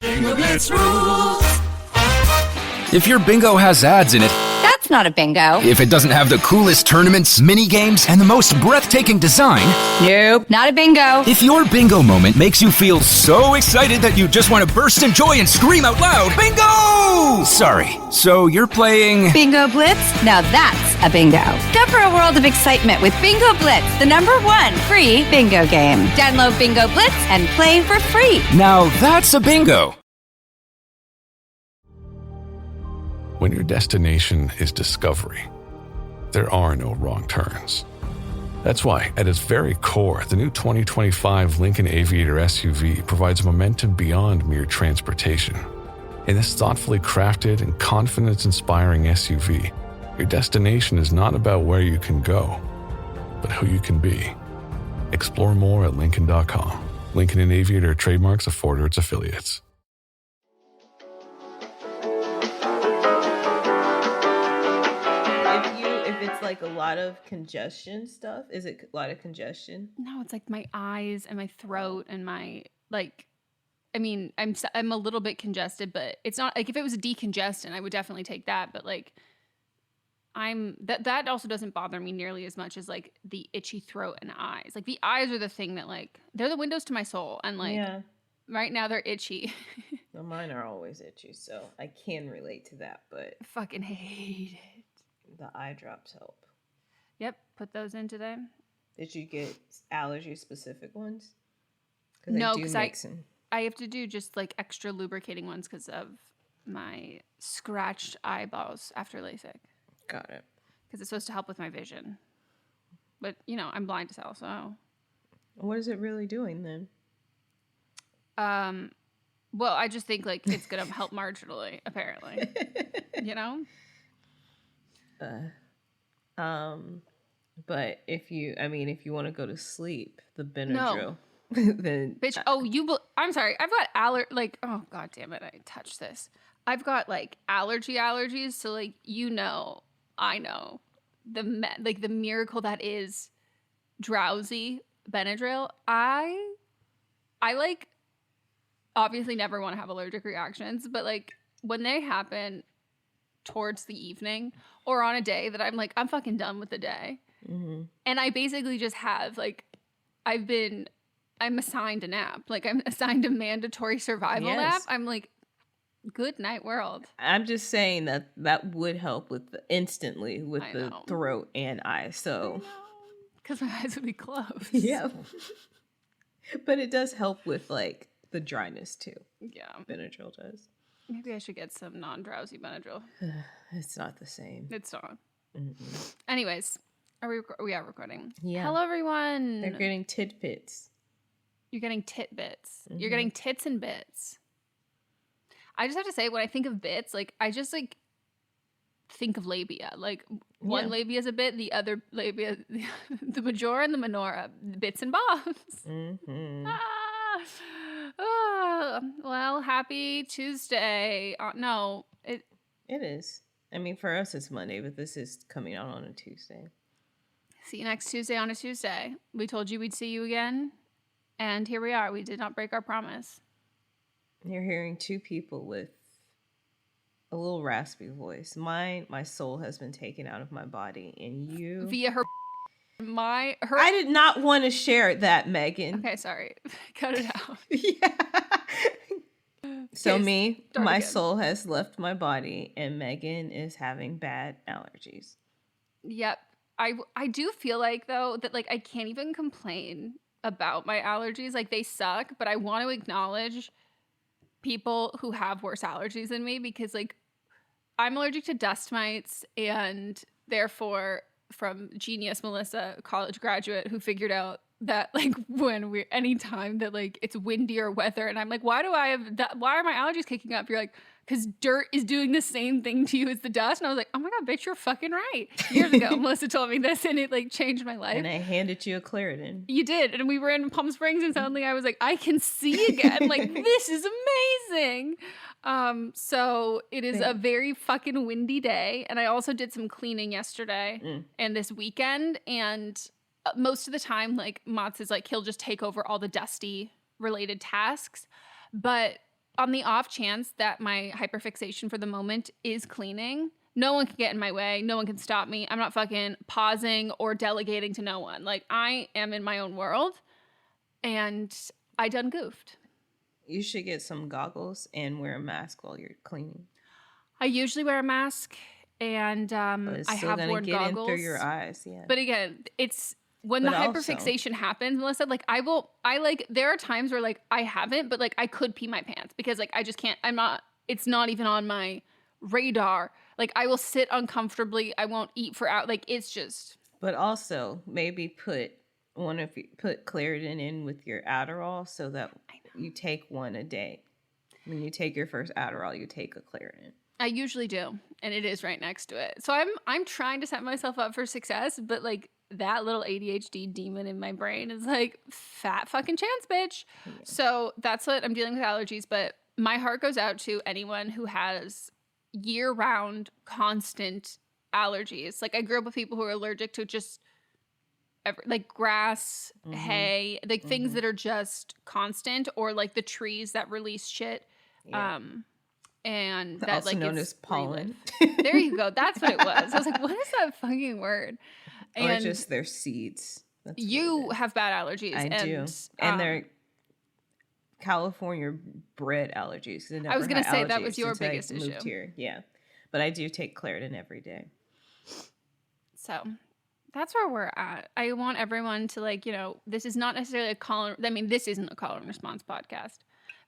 Bingo Blitz rules. If your bingo has ads in it, That's not a bingo. if it doesn't have the coolest tournaments, mini games, and the most breathtaking design, Nope, not a bingo. if your bingo moment makes you feel so excited that you just want to burst in joy and scream out loud, bingo! Sorry, so you're playing... Bingo Blitz? Now that's a bingo. Discover a world of excitement with Bingo Blitz, the #1 free bingo game. Download Bingo Blitz and play for free. Now that's a bingo. When your destination is discovery, there are no wrong turns. That's why, at its very core, the new 2025 Lincoln Aviator SUV provides momentum beyond mere transportation. In this thoughtfully crafted and confidence-inspiring SUV, your destination is not about where you can go, but who you can be. Explore more at Lincoln.com. Lincoln and Aviator trademarks of Ford or its affiliates. If it's like a lot of congestion stuff, is it a lot of congestion? No, it's like my eyes and my throat and my I'm a little bit congested, but it's not like if it was a decongestant, I would definitely take that. But like that also doesn't bother me nearly as much as like the itchy throat and eyes. Like the eyes are the thing that like they're the windows to my soul, and like right now they're itchy. Well, mine are always itchy, so I can relate to that. But I fucking hate it. The eye drops help. Yep, put those in today. Did you get allergy specific ones? No, because I have to do just like extra lubricating ones because of my scratched eyeballs after LASIK. Got it. Because it's supposed to help with my vision. But, you know, I'm blind as hell, so. What is it really doing then? Well, I just think like it's going to help marginally, apparently. You know? But if you want to go to sleep, the Benadryl. No. Then Bitch, I'm sorry. I've got oh god damn it, I touched this. I've got like allergies, so like I know the miracle that is drowsy Benadryl. I like obviously never want to have allergic reactions, but like when they happen towards the evening or on a day that I'm like, I'm fucking done with the day. Mm-hmm. And I basically just have like, I'm assigned a nap. Like I'm assigned a mandatory survival nap. I'm like, good night world. I'm just saying that would help instantly with the throat and eyes. So, because my eyes would be closed. Yeah. But it does help with like the dryness too. Yeah. Benadryl does. Maybe I should get some non-drowsy Benadryl. It's not the same. It's not. Mm-mm. Anyways, we are recording. Yeah. Hello, everyone. They're getting tidbits. You're getting titbits. Mm-hmm. You're getting tits and bits. I just have to say, when I think of bits, like I just like think of labia. Like one labia is a bit, the other labia, the majora and the minora, bits and bobs. Mm-hmm. Well, happy Tuesday. No, it is. I mean, for us it's Monday, but this is coming out on a Tuesday. See you next Tuesday on a Tuesday. We told you we'd see you again, and here we are. We did not break our promise. You're hearing two people with a little raspy voice. My soul has been taken out of my body, and you via her. I did not want to share that, Megan. Okay, sorry. Cut it out. Yeah. So my soul has left my body, and Megan is having bad allergies. Yep. I do feel like though that like I can't even complain about my allergies. Like they suck, but I want to acknowledge people who have worse allergies than me, because like I'm allergic to dust mites, and therefore from genius Melisa, college graduate, who figured out that like anytime that like it's windy or weather and I'm like, why are my allergies kicking up? You're like, because dirt is doing the same thing to you as the dust. And I was like, oh my God, bitch, you're fucking right. Years ago, Melissa told me this, and it like changed my life. And I handed you a Claritin. You did. And we were in Palm Springs, and suddenly I was like, I can see again. Like, this is amazing. So it is a very fucking windy day. And I also did some cleaning yesterday and this weekend. And most of the time, like Mats is like, he'll just take over all the dusty related tasks. But on the off chance that my hyperfixation for the moment is cleaning, no one can get in my way. No one can stop me. I'm not fucking pausing or delegating to no one. Like, I am in my own world, and I done goofed. You should get some goggles and wear a mask while you're cleaning. I usually wear a mask, and But it's I still have gonna worn get goggles. in through your eyes, yeah. But again, it's when the But also- hyperfixation happens, Melissa, like there are times where like I haven't, but like I could pee my pants because like I just can't, it's not even on my radar. Like I will sit uncomfortably. I won't eat for out. Like it's just. But also maybe put Claritin in with your Adderall so that you take one a day. When you take your first Adderall, you take a Claritin. I usually do, and it is right next to it. So I'm trying to set myself up for success, but like that little ADHD demon in my brain is like, fat fucking chance, bitch. Yeah. So that's what I'm dealing with allergies, but my heart goes out to anyone who has year-round constant allergies. Like I grew up with people who are allergic to just like grass, hay, like things that are just constant, or like the trees that release shit. Yeah. And that also like known as pollen. There you go. That's what it was. I was like, what is that fucking word? And or just their seeds. That's you have bad allergies. I do. And they're California bred allergies. I was going to say that was your biggest issue. Here. Yeah. But I do take Claritin every day. So that's where we're at. I want everyone to like, this is not necessarily this isn't a call and response podcast.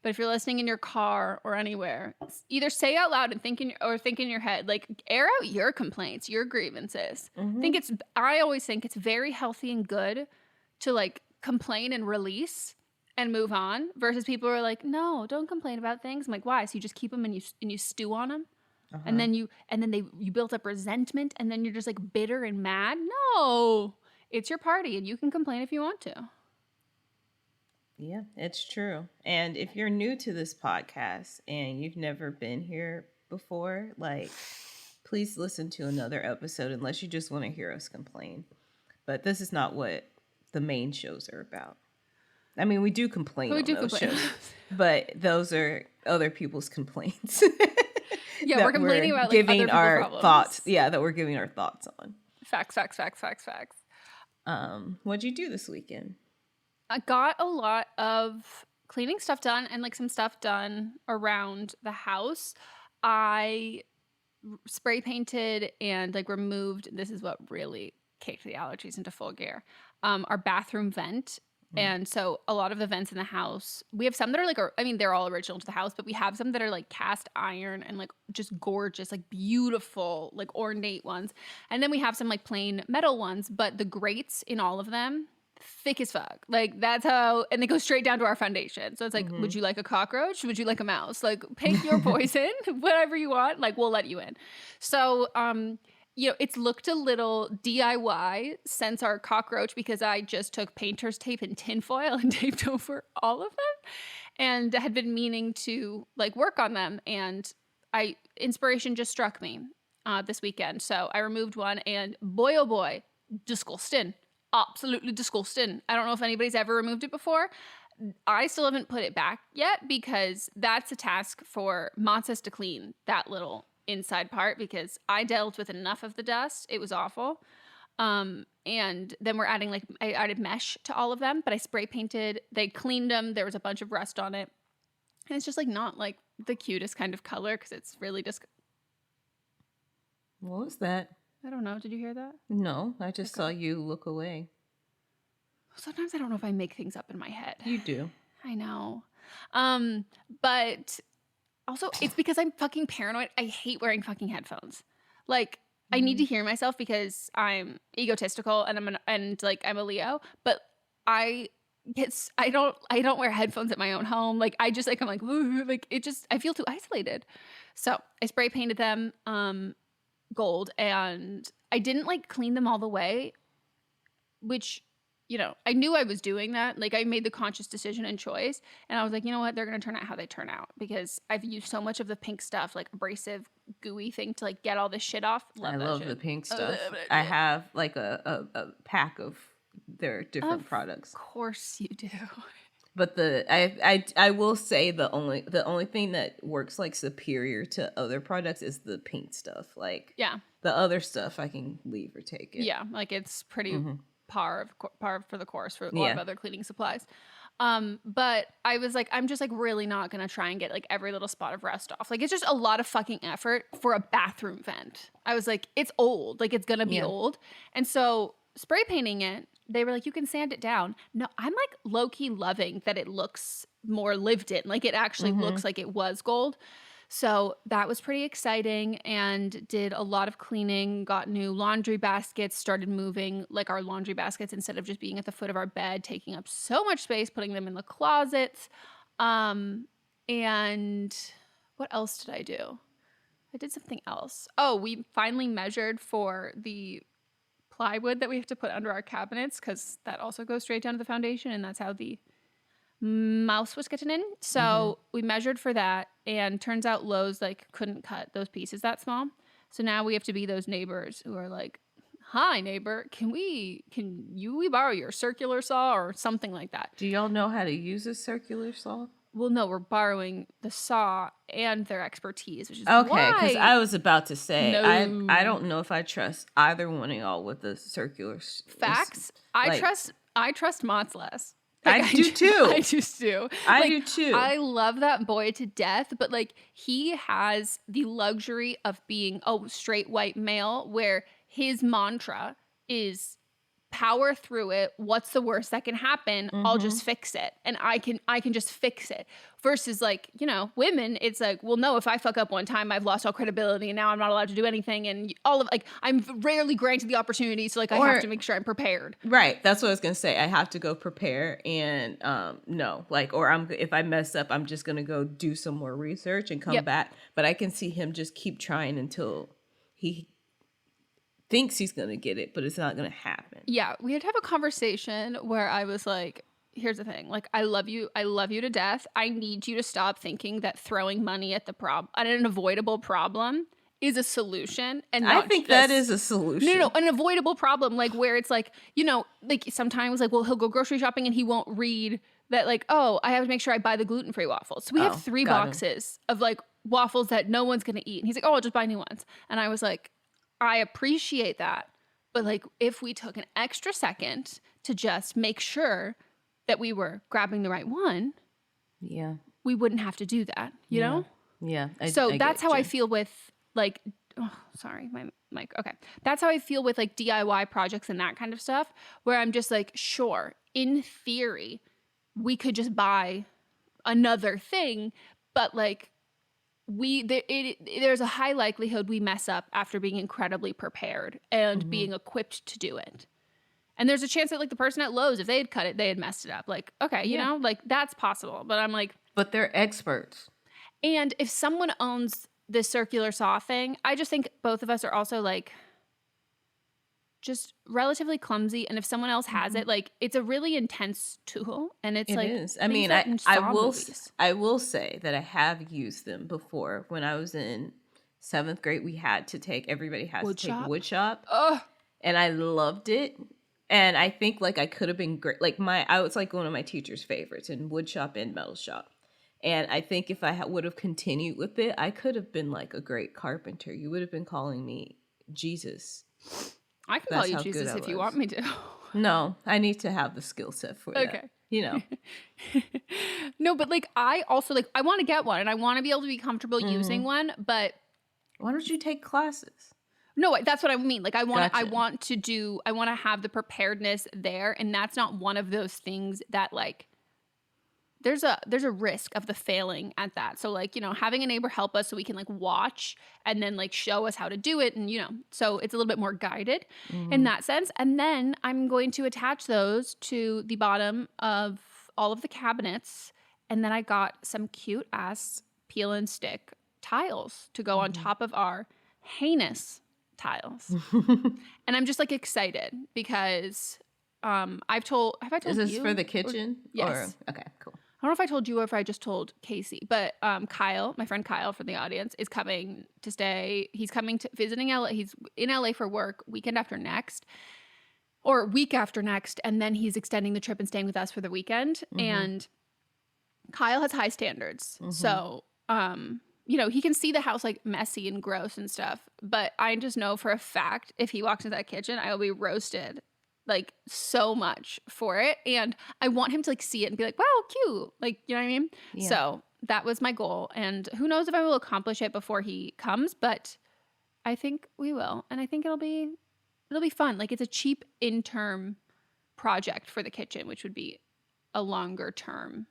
But if you're listening in your car or anywhere, either say out loud and think in your head, like air out your complaints, your grievances. I always think it's very healthy and good to like complain and release and move on versus people who are like, no, don't complain about things. I'm like, why? So you just keep them and you stew on them. And then you built up resentment and then you're just like bitter and mad. No, it's your party and you can complain if you want to. Yeah, it's true. And if you're new to this podcast and you've never been here before, like, please listen to another episode unless you just want to hear us complain. But this is not what the main shows are about. I mean, we do complain on those shows, but those are other people's complaints. Yeah, we're complaining about like, giving other our problems. thoughts. Yeah, that we're giving our thoughts on. Facts. What'd you do this weekend? I got a lot of cleaning stuff done and like some stuff done around the house. I spray painted and like removed, this is what really kicked the allergies into full gear, our bathroom vent. And so a lot of the vents in the house, we have some that are like, they're all original to the house, but we have some that are like cast iron and like just gorgeous, like beautiful, like ornate ones. And then we have some like plain metal ones, but the grates in all of them, thick as fuck. Like that's how, and they go straight down to our foundation. So it's like, would you like a cockroach? Would you like a mouse? Like pick your poison, whatever you want. Like we'll let you in. So, it's looked a little DIY since our cockroach because I just took painter's tape and tinfoil and taped over all of them and had been meaning to like work on them. And inspiration just struck me this weekend. So I removed one and boy, oh boy, disgusting. Absolutely disgusting. I don't know if anybody's ever removed it before. I still haven't put it back yet because that's a task for Matzes to clean that little inside part because I dealt with enough of the dust. It was awful. And then we're adding I added mesh to all of them, but I spray painted. They cleaned them. There was a bunch of rust on it. And it's just like not like the cutest kind of color because it's really just. What was that? I don't know. Did you hear that? No, I just saw you look away. Sometimes I don't know if I make things up in my head. You do. I know. But also it's because I'm fucking paranoid. I hate wearing fucking headphones. Like I need to hear myself because I'm egotistical and I'm a Leo, but I don't wear headphones at my own home. Like I just like I'm like woo, like it just I feel too isolated. So I spray painted them gold and I didn't like clean them all the way, which I knew I was doing that. Like I made the conscious decision and choice and I was like, you know what? They're going to turn out how they turn out because I've used so much of the pink stuff, like abrasive gooey thing to like get all this shit off. I love the pink stuff. I have like a pack of their different products. Of course you do. But I will say the only thing that works like superior to other products is the paint stuff. Like the other stuff I can leave or take it. Yeah, like it's pretty par for the course for a lot of other cleaning supplies. But I was like, I'm just like really not gonna try and get like every little spot of rust off. Like it's just a lot of fucking effort for a bathroom vent. I was like, it's old, like it's gonna be old. And so spray painting it, they were like, you can sand it down. No, I'm like low-key loving that it looks more lived in. Like it actually looks like it was gold. So that was pretty exciting and did a lot of cleaning, got new laundry baskets, started moving like our laundry baskets instead of just being at the foot of our bed, taking up so much space, putting them in the closets. And what else did I do? I did something else. Oh, we finally measured for the plywood that we have to put under our cabinets because that also goes straight down to the foundation, and that's how the mouse was getting in. So we measured for that, and turns out Lowe's like couldn't cut those pieces that small. So now we have to be those neighbors who are like, "Hi neighbor, can we borrow your circular saw or something like that?" Do y'all know how to use a circular saw? Well, no, we're borrowing the saw and their expertise, which is okay. Because why I was about to say No. I don't know if I trust either one of y'all with the circular facts. I trust Mott's less. I do too. I just do. I do too. I love that boy to death, but like he has the luxury of being a straight white male where his mantra is power through it. What's the worst that can happen? I'll just fix it. And I can just fix it. Versus like, you know, women, it's like, well, no, if I fuck up one time, I've lost all credibility and now I'm not allowed to do anything. And all of like, I'm rarely granted the opportunity. So like, I have to make sure I'm prepared. Right. That's what I was going to say. I have to go prepare and no, like, or if I mess up, I'm just going to go do some more research and come back. But I can see him just keep trying until he thinks he's going to get it, but it's not going to happen. Yeah. We had to have a conversation where I was like, here's the thing. Like, I love you to death. I need you to stop thinking that throwing money at an avoidable problem is a solution. And I think that is a solution. No, an avoidable problem. Like where it's like, you know, like sometimes like, well, he'll go grocery shopping and he won't read that like, oh, I have to make sure I buy the gluten-free waffles. So we have 3 boxes of like waffles that no one's going to eat. And he's like, oh, I'll just buy new ones. And I was like, I appreciate that. But like if we took an extra second to just make sure that we were grabbing the right one, we wouldn't have to do that, you know? Yeah. So that's how I feel with like, oh, sorry, my mic. Okay. That's how I feel with like DIY projects and that kind of stuff, where I'm just like, sure, in theory, we could just buy another thing, but like, there's a high likelihood we mess up after being incredibly prepared and being equipped to do it. And there's a chance that like the person at Lowe's, if they had cut it, they had messed it up. Like, okay, you know, like that's possible. But I'm like, but they're experts. And if someone owns this circular saw thing, I just think both of us are also like just relatively clumsy. And if someone else has it, like it's a really intense tool. And it's like, it is. I mean, I will say that I have used them before. When I was in 7th grade, everybody has to take wood shop. And I loved it. And I think like I could have been great. Like I was like one of my teacher's favorites in wood shop and metal shop. And I think if I would have continued with it, I could have been like a great carpenter. You would have been calling me Jesus. I can call you Jesus if you want me to. No, I need to have the skill set for that. Okay. You know. No, but like I also like I want to get one and I want to be able to be comfortable using one, but why don't you take classes? No, that's what I mean. Like I want to have the preparedness there, and that's not one of those things that like there's a risk of the failing at that. So like, you know, having a neighbor help us so we can like watch and then like show us how to do it, and you know, so it's a little bit more guided in that sense. And then I'm going to attach those to the bottom of all of the cabinets, and then I got some cute ass peel and stick tiles to go on top of our heinous tiles. And I'm just like excited because have I told Is this you? For the kitchen? Yes. Okay, cool. I don't know if I told you or if I just told Casey, but Kyle, my friend Kyle from the audience, is coming to stay. He's coming to visiting LA. He's in LA for work week after next, and then he's extending the trip and staying with us for the weekend. And Kyle has high standards. So, he can see the house like messy and gross and stuff. But I just know for a fact if he walks into that kitchen, I will be roasted like so much for it. And I want him to like see it and be like, wow, cute. Like, you know what I mean? Yeah. So that was my goal. And who knows if I will accomplish it before he comes, but I think we will. And I think it'll be fun. Like it's a cheap interim project for the kitchen, which would be a longer term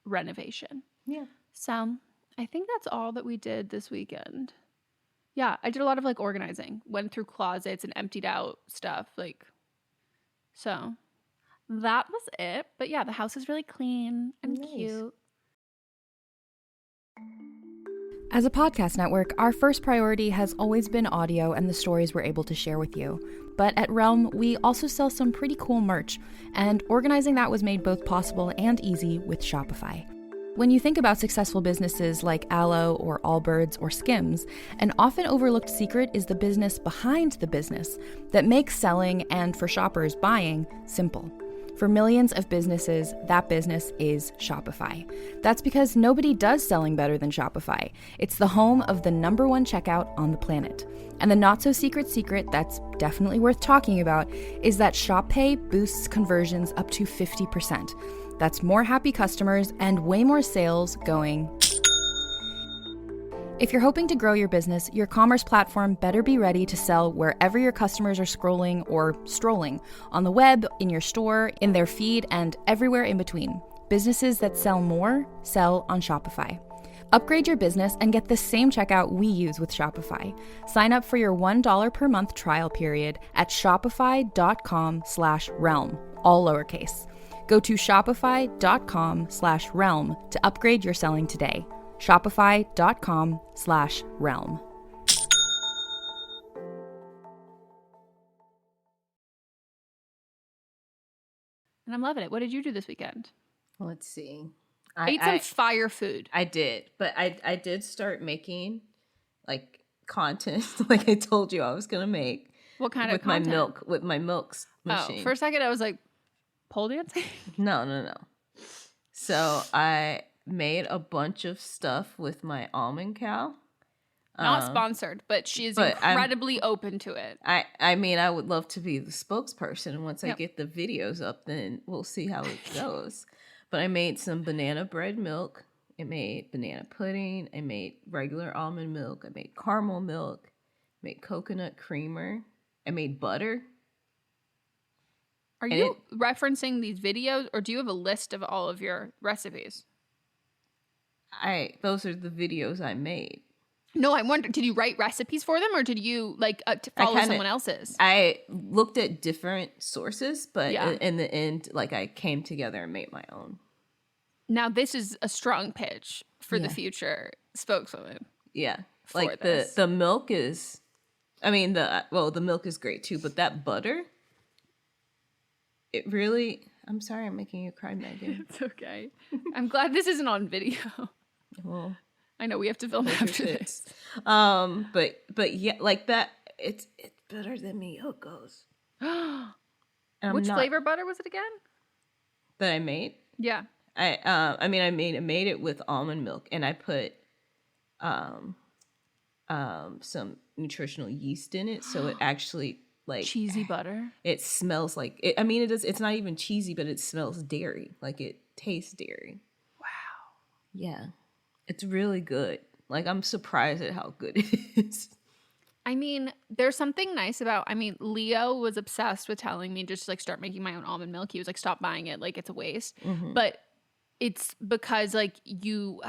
renovation. Yeah. So I think that's all that we did this weekend. Yeah, I did a lot of like organizing, went through closets and emptied out stuff. Like, so that was it. But yeah, the house is really clean and cute. As a podcast network, our first priority has always been audio and the stories we're able to share with you. But at Realm, we also sell some pretty cool merch, and organizing that was made both possible and easy with Shopify. When you think about successful businesses like Aloe or Allbirds or Skims, an often overlooked secret is the business behind the business that makes selling and, for shoppers, buying simple. For millions of businesses, that business is Shopify. That's because nobody does selling better than Shopify. It's the home of the #1 checkout on the planet. And the not-so-secret secret that's definitely worth talking about is that Shop Pay boosts conversions up to 50%. That's more happy customers and way more sales going. If you're hoping to grow your business, your commerce platform better be ready to sell wherever your customers are scrolling or strolling, on the web, in your store, in their feed, and everywhere in between. Businesses that sell more sell on Shopify. Upgrade your business and get the same checkout we use with Shopify. Sign up for your $1 per month trial period at shopify.com/realm, all lowercase. Go to shopify.com/realm to upgrade your selling today. Shopify.com/realm. And I'm loving it. What did you do this weekend? Let's see. I ate some fire food. I did, but I did start making like content like I told you I was gonna make. What kind of with content? with my milk machine. Oh, for a second I was like, pole dancing? No. So I made a bunch of stuff with my almond cow. Not sponsored, but she is incredibly open to it. I mean, I would love to be the spokesperson. And once I get the videos up, then we'll see how it goes. But I made some banana bread milk. I made banana pudding. I made regular almond milk. I made caramel milk. I made coconut creamer. I made butter. Are you referencing these videos, or do you have a list of all of your recipes? Those are the videos I made. No, I wonder, did you write recipes for them, or did you follow someone else's? I looked at different sources, but in the end, like I came together and made my own. Now this is a strong pitch for the future spokeswoman. Yeah, like the milk is, I mean the milk is great too, but that butter, it really. I'm sorry, I'm making you cry, Megan. It's okay. I'm glad this isn't on video. Well. I know we have to film after this. But yeah, like that, it's better than me. Oh, it goes. Which flavor butter was it again? That I made? Yeah. I made it with almond milk, and I put some nutritional yeast in it, so it actually like cheesy butter. It smells like it. I mean, it is. It's not even cheesy, but it smells dairy. Like it tastes dairy. Wow. Yeah. It's really good. Like, I'm surprised at how good it is. I mean, there's something nice about, Leo was obsessed with telling me just like start making my own almond milk. He was like, stop buying it. Like, it's a waste. Mm-hmm. But it's because like you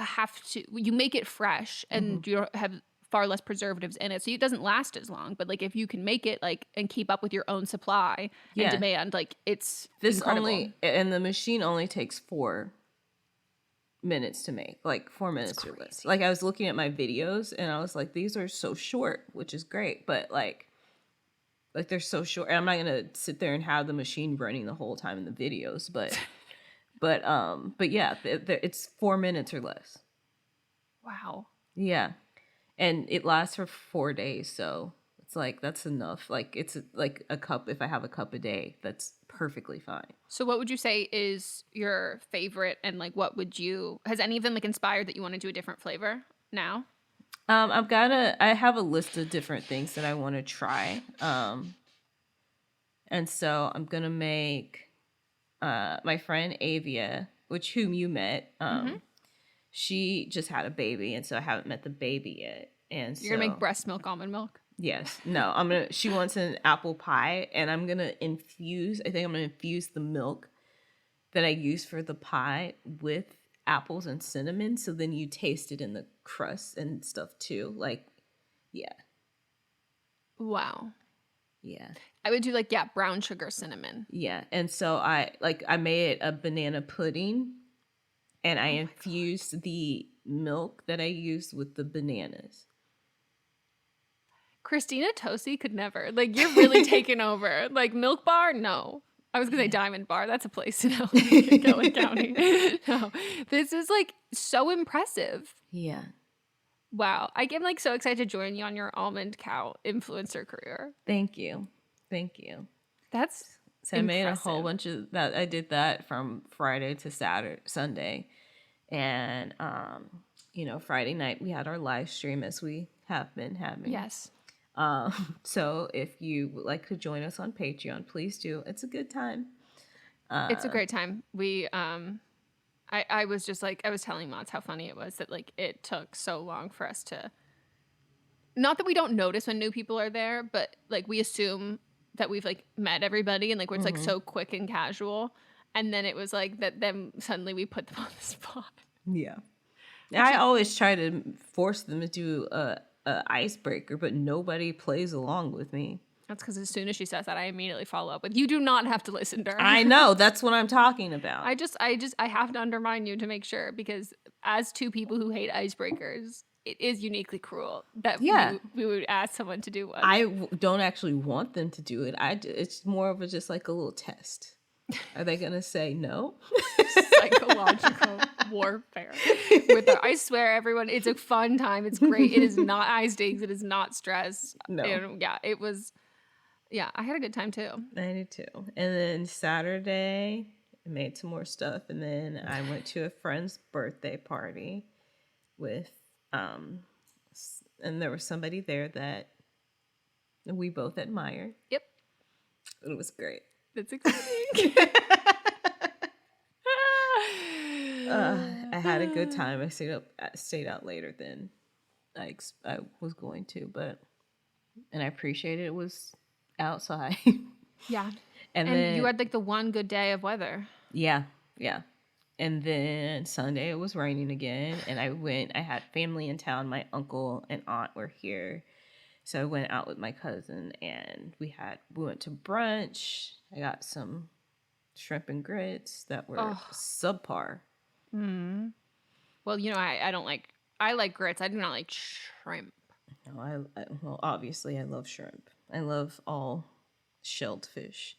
make it fresh and you have far less preservatives in it. So it doesn't last as long. But like, if you can make it like and keep up with your own supply and demand, like it's incredible. And the machine only takes 4 minutes to make, like 4 minutes or less. Like I was looking at my videos and I was like, these are so short, which is great, but like they're so short. And I'm not gonna sit there and have the machine running the whole time in the videos, but yeah, it's 4 minutes or less. Wow. Yeah, and it lasts for 4 days, so It's like, that's enough. Like, it's like a cup. If I have a cup a day, that's perfectly fine. So what would you say is your favorite, and like what would you, has any of them like inspired that you want to do a different flavor now? I have a list of different things that I want to try. And so I'm going to make my friend Avia, whom you met. She just had a baby, and so I haven't met the baby yet. And You're gonna make breast milk almond milk? Yes. No, she wants an apple pie, and I think I'm gonna infuse the milk that I use for the pie with apples and cinnamon, so then you taste it in the crust and stuff too. Like, yeah. Wow. Yeah. I would do like, brown sugar cinnamon. Yeah. And so I made a banana pudding, and I infused the milk that I used with the bananas. Christina Tosi could never. Like, you're really taking over. Like, Milk Bar? No. I was going to say Diamond Bar. That's a place in Kelly County. No. This is, like, so impressive. Yeah. Wow. I'm, like, so excited to join you on your almond cow influencer career. Thank you. That's So I made a whole bunch of that. I did that from Friday to Sunday. And, Friday night we had our live stream, as we have been having. Yes. So if you would like to join us on Patreon, please do. It's a good time. It's a great time. We, I was just like, I was telling Mods how funny it was that like it took so long for us to, not that we don't notice when new people are there, but like we assume that we've like met everybody and like it's like so quick and casual. And then it was like that then suddenly we put them on the spot. Yeah. I always try to force them to do a icebreaker, but nobody plays along with me. That's because as soon as she says that, I immediately follow up with, you do not have to listen to her. I know. That's what I'm talking about. I have to undermine you to make sure, because as two people who hate icebreakers, it is uniquely cruel that we would ask someone to do one. I don't actually want them to do it. It's more of just like a little test. Are they going to say no? Psychological warfare. I swear, everyone, it's a fun time. It's great. It is not high stakes. It is not stress. No. And it was, I had a good time too. I did too. And then Saturday, I made some more stuff. And then I went to a friend's birthday party with, and there was somebody there that we both admired. Yep. It was great. That's exciting. I had a good time. I stayed out later than I was going to, and I appreciated it was outside. Yeah. And then you had like the one good day of weather. Yeah. And then Sunday it was raining again, and I had family in town. My uncle and aunt were here. So I went out with my cousin, and we went to brunch. I got some shrimp and grits that were subpar. Mm-hmm. Well, I like grits. I do not like shrimp. No, well, obviously I love shrimp. I love all shelled fish.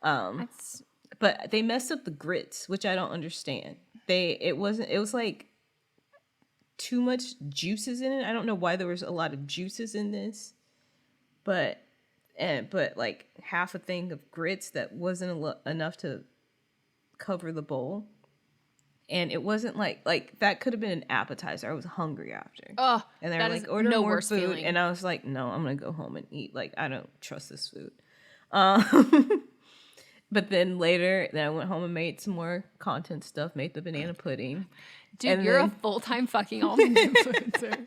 But they messed up the grits, which I don't understand. It was like too much juices in it. I don't know why there was a lot of juices in this, but like half a thing of grits that wasn't enough to cover the bowl. And it wasn't like that could have been an appetizer. I was hungry after. Oh, and they were like, order more food. Feeling. And I was like, no, I'm going to go home and eat. Like, I don't trust this food. But then later, I went home and made some more content stuff, made the banana pudding. Dude, you're a full-time fucking almond influencer.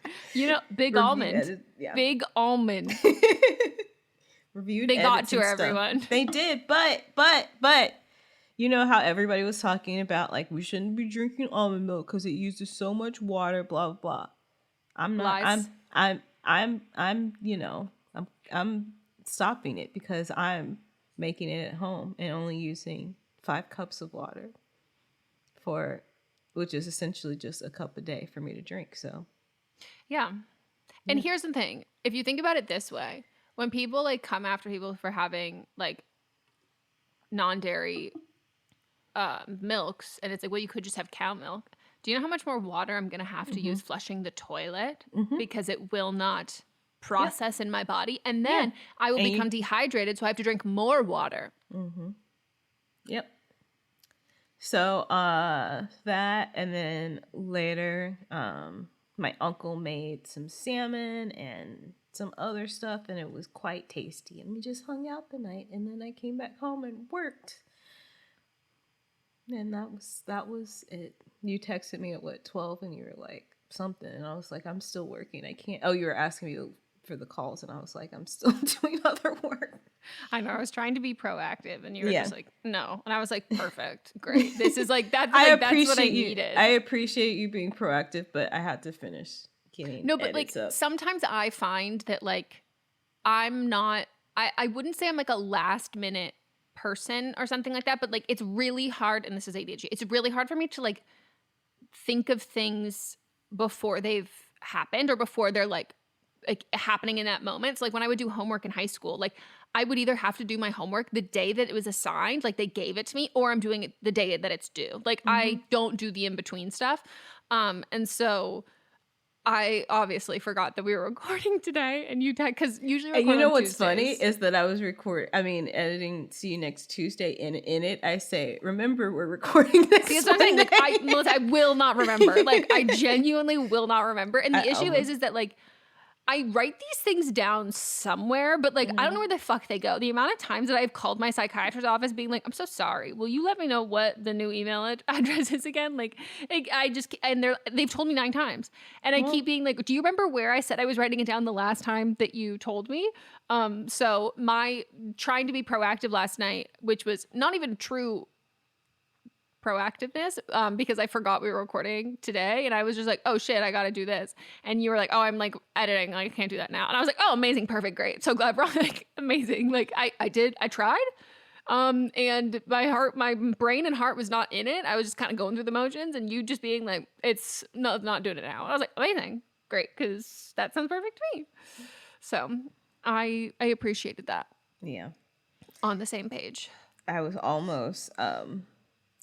Big almond. Big almond. Reviewed. They got to stuff. Everyone. They did, but you know how everybody was talking about like we shouldn't be drinking almond milk because it uses so much water, blah blah blah. I'm not. Lies. I'm stopping it because I'm making it at home and only using 5 cups of water which is essentially just a cup a day for me to drink. So yeah. And here's the thing, if you think about it this way, when people like come after people for having like non-dairy milks, and it's like, well, you could just have cow milk. Do you know how much more water I'm gonna have to use flushing the toilet because it will not process in my body. And then I will become dehydrated, so I have to drink more water. Yep. So that, and then later my uncle made some salmon and some other stuff, and it was quite tasty, and we just hung out the night, and then I came back home and worked, and that was it. You texted me at what, 12, and you were like something, and I was like, I'm still working, I can't. Oh, you were asking me for the calls, and I was like, I'm still doing other work. I know, I was trying to be proactive, and you were just like, no. And I was like, perfect, great. This is like, that's what I needed. I appreciate you being proactive, but I had to finish getting No, but like up. sometimes I find that like I'm not, I wouldn't say I'm like a last minute person or something like that, but like it's really hard, and this is ADHD, it's really hard for me to like think of things before they've happened or before they're like happening in that moment. So like when I would do homework in high school, like I would either have to do my homework the day that it was assigned, like they gave it to me, or I'm doing it the day that it's due. Like I don't do the in-between stuff. And so I obviously forgot that we were recording today, and you because usually record and you know on what's Tuesdays. funny is that I was editing See You Next Tuesday, and in it I say, remember we're recording next See, that's what I'm saying. Like Monday." Melissa, I will not remember. Like I genuinely will not remember. And the issue is that like I write these things down somewhere, but like I don't know where the fuck they go. The amount of times that I've called my psychiatrist's office being like, I'm so sorry, will you let me know what the new email address is again? Like I just, and they've told me 9 times. And I keep being like, do you remember where I said I was writing it down the last time that you told me? So my trying to be proactive last night, which was not even true proactiveness, because I forgot we were recording today, and I was just like, oh shit, I gotta do this. And you were like, oh, I'm like editing, like I can't do that now. And I was like, oh, amazing, perfect, great, so glad we're on. Like amazing. Like I tried, and my brain and heart was not in it. I was just kind of going through the motions, and you just being like, it's not doing it now. And I was like, amazing, great, because that sounds perfect to me. So I appreciated that. Yeah, on the same page. I was almost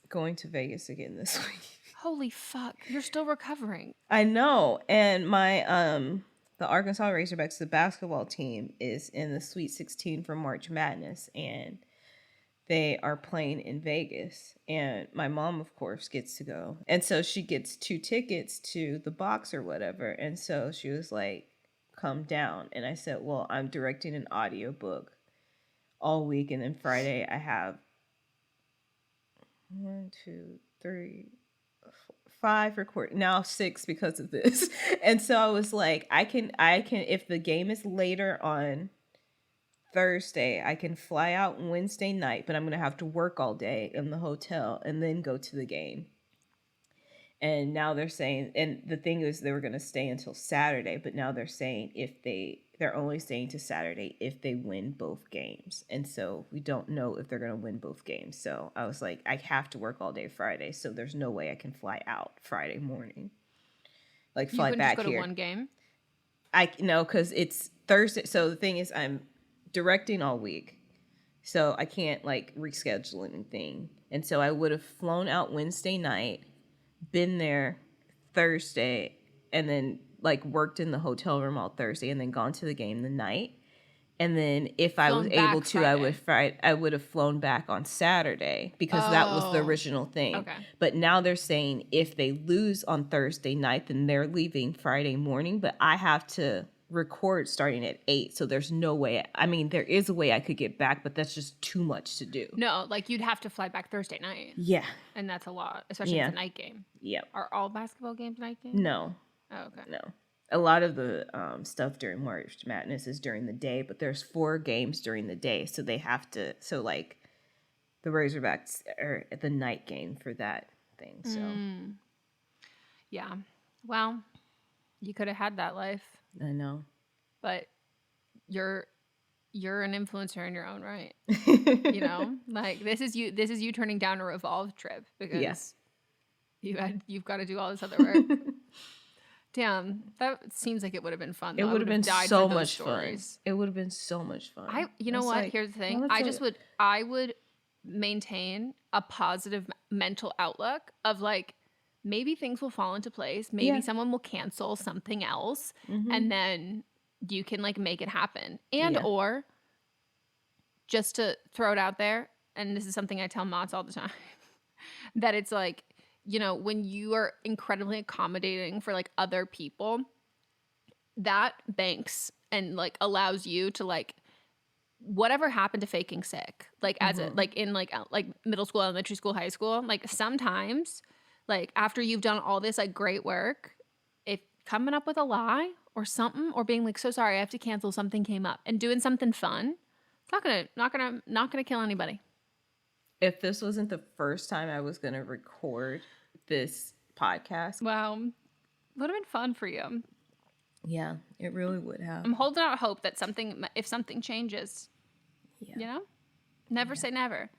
going to Vegas again this week. Holy fuck, you're still recovering. I know. And my the Arkansas Razorbacks, the basketball team, is in the Sweet 16 for March Madness, and they are playing in Vegas. And my mom, of course, gets to go. And so she gets 2 tickets to the box or whatever. And so she was like, come down. And I said, well, I'm directing an audiobook all week, and then Friday I have 1, 2, 3, 5 record, now 6 because of this. And so I was like, I can if the game is later on Thursday, I can fly out Wednesday night, but I'm gonna have to work all day in the hotel and then go to the game. And now they're saying, and the thing is, they were gonna stay until Saturday, but now they're saying they're only staying to Saturday if they win both games. And so we don't know if they're going to win both games. So I was like, I have to work all day Friday, so there's no way I can fly out Friday morning. Like fly back just go here. To one game? No, because it's Thursday. So the thing is, I'm directing all week, so I can't like reschedule anything. And so I would have flown out Wednesday night, been there Thursday, and then like worked in the hotel room all Thursday, and then gone to the game the night. And then if I was able to, Friday. I would have flown back on Saturday, because that was the original thing. Okay. But now they're saying if they lose on Thursday night, then they're leaving Friday morning. But I have to record starting at 8, so there's no way. I mean, there is a way I could get back, but that's just too much to do. No, like you'd have to fly back Thursday night. Yeah. And that's a lot, especially if it's a night game. Yep. Are all basketball games night games? No. Oh, okay. No. A lot of the stuff during March Madness is during the day, but there's 4 games during the day, so they have to. So like, the Razorbacks are at the night game for that thing. So yeah, well, you could have had that life. I know, but you're an influencer in your own right. You know, like this is you turning down a Revolve trip because you've got to do all this other work. Damn, that seems like it would have been fun. It would have been so much fun. It would have been so much fun. You know what? Here's the thing. I would maintain a positive mental outlook of like, maybe things will fall into place. Maybe someone will cancel something else, and then you can like make it happen. And or just to throw it out there, and this is something I tell Mots all the time, that it's like, you know, when you are incredibly accommodating for like other people, that banks and like allows you to like whatever happened to faking sick, like as a like in like middle school, elementary school, high school, like sometimes like after you've done all this like great work, if coming up with a lie or something, or being like, so sorry, I have to cancel, something came up, and doing something fun, it's not gonna kill anybody. If this wasn't the first time I was gonna record this podcast, wow, would have been fun for you. Yeah, it really would have. I'm holding out hope that if something changes, you know, never say never.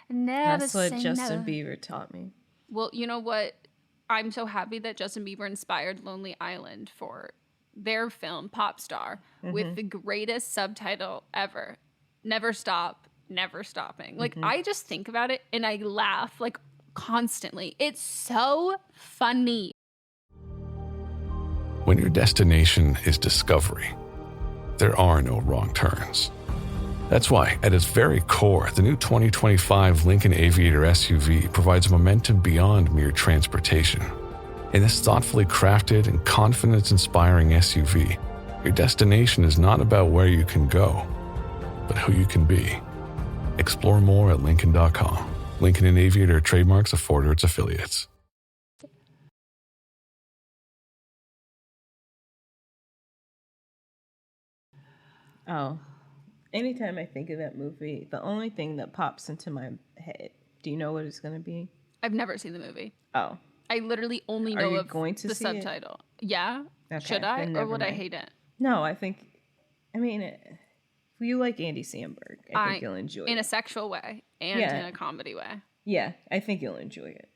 Never That's say what Justin never. Bieber taught me. Well, you know what? I'm so happy that Justin Bieber inspired Lonely Island for their film Pop Star with the greatest subtitle ever. Never stop, never stopping. Like, I just think about it and I laugh like constantly. It's so funny. When your destination is discovery, there are no wrong turns. That's why, at its very core, the new 2025 Lincoln Aviator SUV provides momentum beyond mere transportation. In this thoughtfully crafted and confidence-inspiring SUV, your destination is not about where you can go, but who you can be. Explore more at Lincoln.com. Lincoln and Aviator trademarks afford or its affiliates. Oh, anytime I think of that movie, the only thing that pops into my head, do you know what it's going to be? I've never seen the movie. Oh. I literally only Are know you of going to the see subtitle. Yeah? Okay, Should I? then Or never would I mind. hate it? No, if you like Andy Samberg, I think you'll enjoy it. In a sexual way and in a comedy way. Yeah, I think you'll enjoy it.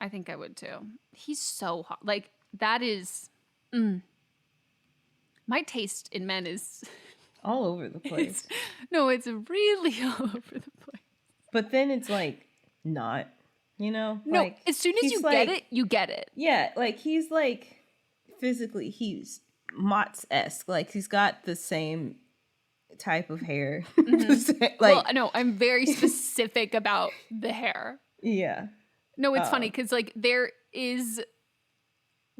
I think I would too. He's so hot. Like, that is... My taste in men is... All over the place. It's really all over the place. But then it's like, not, you know? No, like, as soon as he's you like, get it, you get it. Yeah, like he's like, physically, he's Mott's-esque. Like, he's got the same type of hair. Like, Well, no, I'm very specific about the hair. Yeah. No, it's funny because like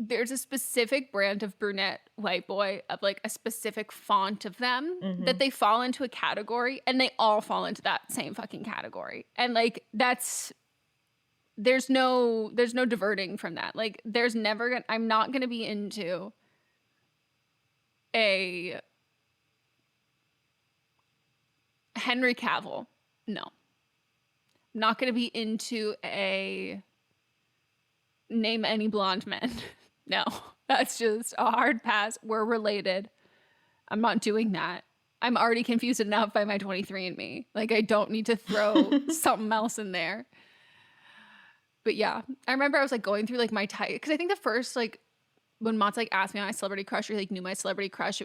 there's a specific brand of brunette white boy, of like a specific font of them that they fall into a category, and they all fall into that same fucking category. And like there's no diverting from that. Like I'm not gonna be into a Henry Cavill. No. Not gonna be into a name any blonde men. No, that's just a hard pass. We're related. I'm not doing that. I'm already confused enough by my 23andMe. Like, I don't need to throw something else in there. But yeah, I remember I was like going through like my type, because I think the first like when Mott's like asked me my celebrity crush, or like knew my celebrity crush,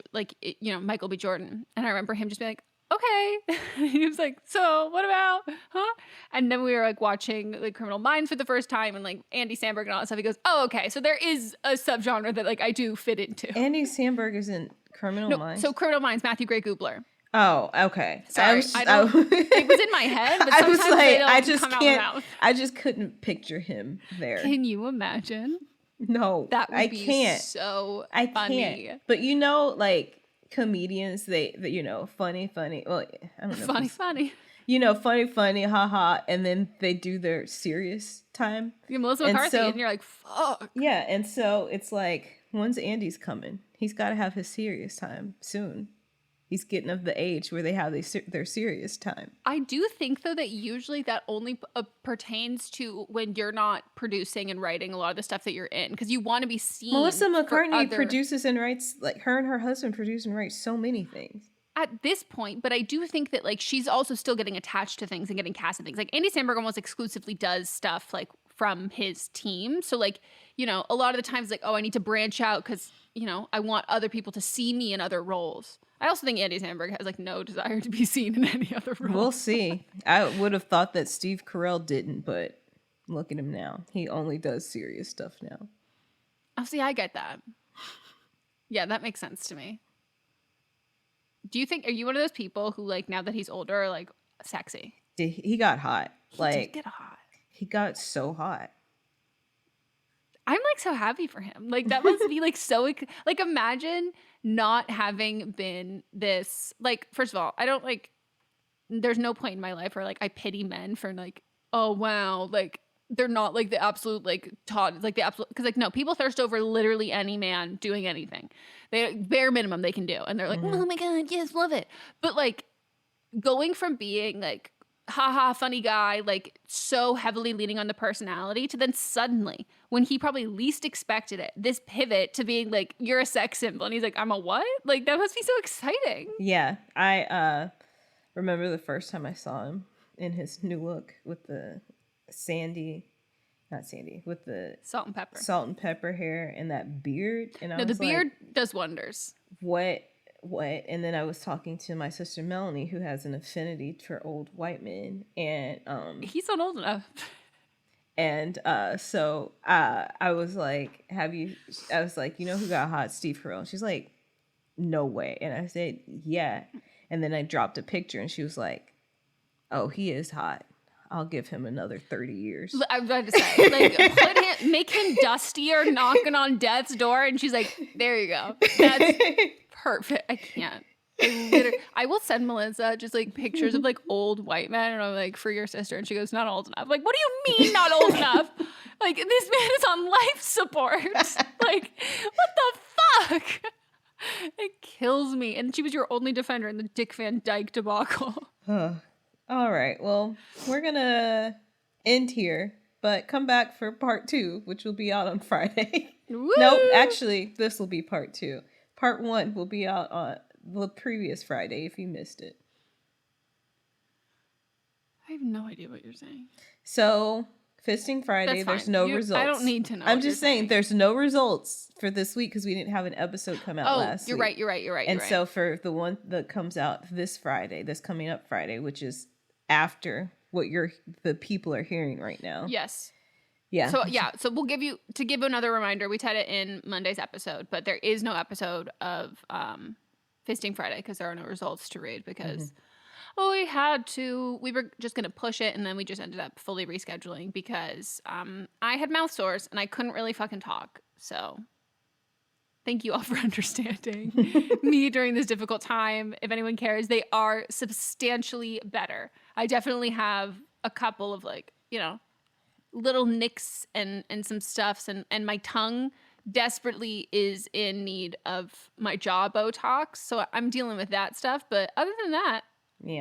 Michael B. Jordan, and I remember him just being like, okay. He was like, so what about, huh? And then we were like watching like Criminal Minds for the first time, and like Andy Samberg and all that stuff. He goes, oh, okay, so there is a subgenre that like I do fit into. Andy Samberg is in Criminal Minds? So Criminal Minds, Matthew Gray Gubler. Oh, okay. Sorry, it was in my head, but sometimes they don't come out of my mouth. I just couldn't picture him there. Can you imagine? No, That would I be so so I funny. can't. But you know, like comedians, they funny. Well, I don't know. Funny. Funny, haha, and then they do their serious time. You're Melissa McCarthy, and you're like, fuck. Yeah, and so it's like, when's Andy's coming? He's got to have his serious time soon. He's getting of the age where they have their serious time. I do think, though, that usually that only pertains to when you're not producing and writing a lot of the stuff that you're in, because you want to be seen. Melissa McCartney produces and writes, like her and her husband produce and write so many things. At this point, but I do think that like she's also still getting attached to things and getting cast in things. Like Andy Samberg almost exclusively does stuff like from his team. So like, a lot of the times like, oh, I need to branch out because, I want other people to see me in other roles. I also think Andy Samberg has like no desire to be seen in any other role. We'll see. I would have thought that Steve Carell didn't, but look at him now. He only does serious stuff now. Oh, see, I get that. Yeah, that makes sense to me. Do you think, are you one of those people who, like, now that he's older, are like, sexy? He got hot. He did get hot. He got so hot. I'm like so happy for him. Like that must be like so, like imagine not having been this, like, first of all, I don't like, there's no point in my life where like I pity men for like, oh wow, like they're not like the absolute like taught, like the absolute, because like no, people thirst over literally any man doing anything. They bare minimum they can do. And they're like, oh my God, yes, love it. But like going from being like, haha, funny guy, like so heavily leaning on the personality to then suddenly, when he probably least expected it, this pivot to being like, you're a sex symbol. And he's like, I'm a what? Like, that must be so exciting. Yeah. I remember the first time I saw him in his new look with the with the salt and pepper hair and that beard. And I no, was the beard like, does wonders. What? And then I was talking to my sister Melanie, who has an affinity for old white men, and he's not old enough. And so I was like, I was like, you know who got hot? Steve Carell. She's like, no way. And I said, yeah. And then I dropped a picture, and she was like, oh, he is hot. I'll give him another 30 years. I was about to say, like, make him dustier, knocking on death's door, and she's like, there you go. That's perfect. I can't. I will send Melissa just like pictures of like old white men, and I'm like, for your sister, and she goes, not old enough. Like, what do you mean not old enough? Like, this man is on life support. Like, what the fuck? It kills me. And she was your only defender in the Dick Van Dyke debacle. All right. Well, we're gonna end here, but come back for part 2, which will be out on Friday. Nope, actually, this will be part 2. Part 1 will be out on the previous Friday if you missed it. I have no idea what you're saying. So, Fisting Friday, there's no results. I don't need to know. I'm just saying there's no results for this week because we didn't have an episode come out last week. You're right. And so for the one that comes out this coming up Friday, which is after what the people are hearing right now. Yes. Yeah. So we'll give another reminder. We tied it in Monday's episode, but there is no episode of Fisting Friday because there are no results to read because we were just going to push it, and then we just ended up fully rescheduling because I had mouth sores and I couldn't really fucking talk. So thank you all for understanding me during this difficult time. If anyone cares, they are substantially better. I definitely have a couple of like, little nicks and some stuffs, and my tongue desperately is in need of my jaw Botox. So I'm dealing with that stuff. But other than that,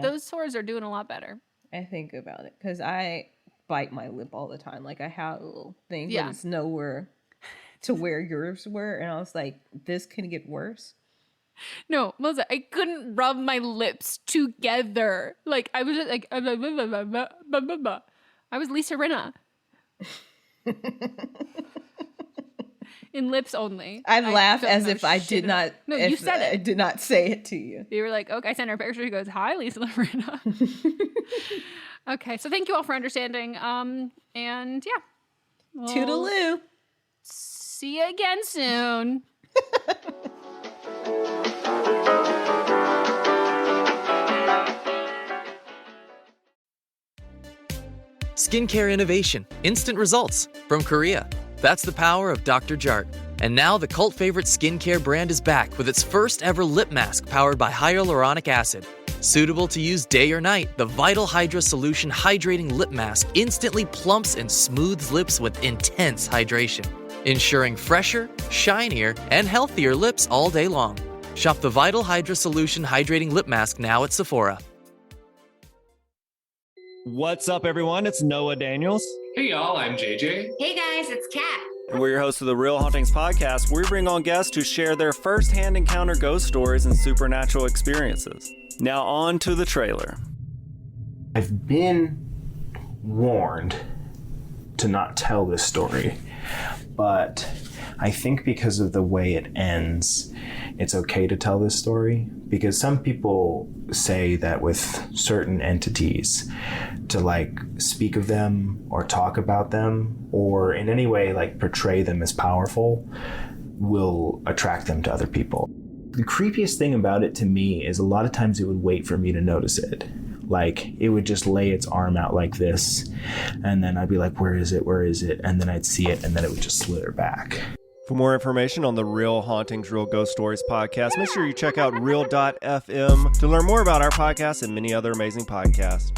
those sores are doing a lot better. I think about it because I bite my lip all the time. Like I have a little thing, but it's nowhere to where yours were. And I was like, this can get worse. No, Melissa, I couldn't rub my lips together. Like I was just like, I was Lisa Rinna. In lips only. I laugh as if I did not. No, you said it. I did not say it to you. You were like, okay, I sent her a picture. She goes, hi, Lisa Rinna. Okay, so thank you all for understanding. And yeah. Toodaloo. See you again soon. Skincare innovation, instant results from Korea. That's the power of Dr. Jart. And now the cult favorite skincare brand is back with its first ever lip mask powered by hyaluronic acid. Suitable to use day or night, the Vital Hydra Solution Hydrating Lip Mask instantly plumps and smooths lips with intense hydration, ensuring fresher, shinier, and healthier lips all day long. Shop the Vital Hydra Solution Hydrating Lip Mask now at Sephora. What's up, everyone? It's Noah Daniels. Hey, y'all. I'm JJ. Hey, guys. It's Kat. And we're your hosts of the Real Hauntings podcast, where we bring on guests who share their first-hand encounter ghost stories and supernatural experiences. Now on to the trailer. I've been warned to not tell this story, but I think because of the way it ends, it's okay to tell this story, because some people say that with certain entities, to like speak of them or talk about them or in any way like portray them as powerful will attract them to other people. the creepiest thing about it to me is a lot of times it would wait for me to notice it. Like, it would just lay its arm out like this, and then I'd be like, where is it? Where is it? And then I'd see it, and then it would just slither back. For more information on the Real Hauntings, Real Ghost Stories podcast, make sure you check out Real.fm to learn more about our podcast and many other amazing podcasts.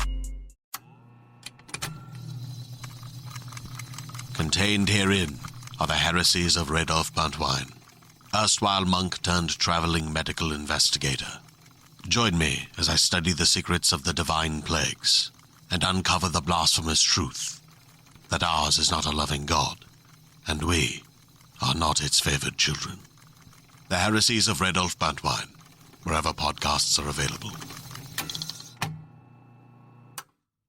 Contained herein are the heresies of Radolf Buntwine, erstwhile monk turned traveling medical investigator. Join me as I study the secrets of the divine plagues and uncover the blasphemous truth that ours is not a loving God, and we are not its favored children. The heresies of Radolf Buntwine, wherever podcasts are available.